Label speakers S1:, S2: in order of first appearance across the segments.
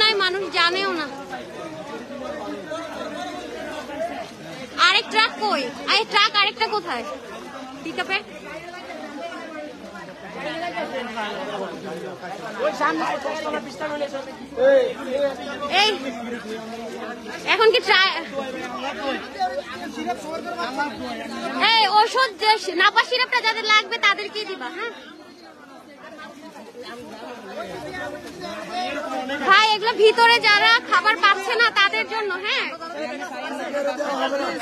S1: নাই, মানুষ জানেও না। আরেক ট্রাক কই? আরে ট্রাক আরেকটা কোথায়? পিকআপে এই এখন কি এই ওষুধ নাপা সিরাপটা যাদের লাগবে তাদেরকেই দিবা। হ্যাঁ ভাই, এগুলো ভিতরে যারা খাবার পাচ্ছে না তাদের জন্য। হ্যাঁ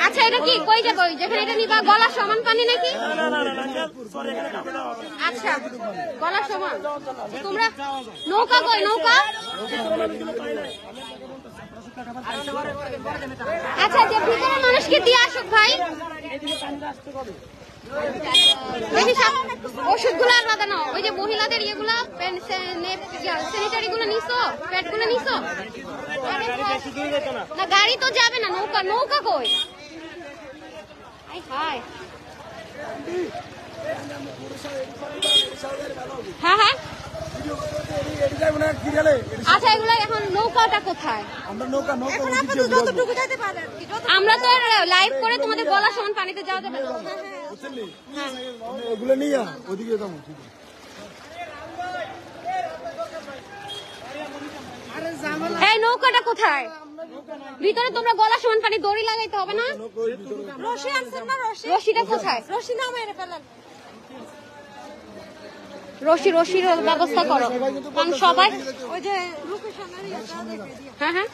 S1: আচ্ছা, এটা কি কই যাবো? যেখানে এটা নিবা গলা সমান পানি নাকি? আচ্ছা, গলা সমান। তোমরা নৌকা কই? নৌকা আচ্ছা, যে ভিতরে মানুষকে দিয়ে আসুক ভাই। ওষুধগুলো আলাদা নাও। ওই যে মহিলাদের ইয়েগুলা স্যানিটারি গুলো নিছো, প্যাড গুলো নিছো না? গাড়ি তো যাবে না। নৌকা, নৌকা কই? হাই হ্যাঁ হ্যাঁ আচ্ছা, এগুলো এখন নৌকাটা কোথায়? আমরা তো লাইভ করে তোমাদের গলা সমান পানিতে যাওয়া যাবে না। এই নৌকাটা কোথায়? ভিতরে তোমরা গলা সমান পানি দড়ি লাগাইতে হবে না? রশি আনছেন না? রশিটা কোথায়? রশি না মেরে ফেলেন। রশির ব্যবস্থা করো, কারণ সবাই ওই যে হ্যাঁ হ্যাঁ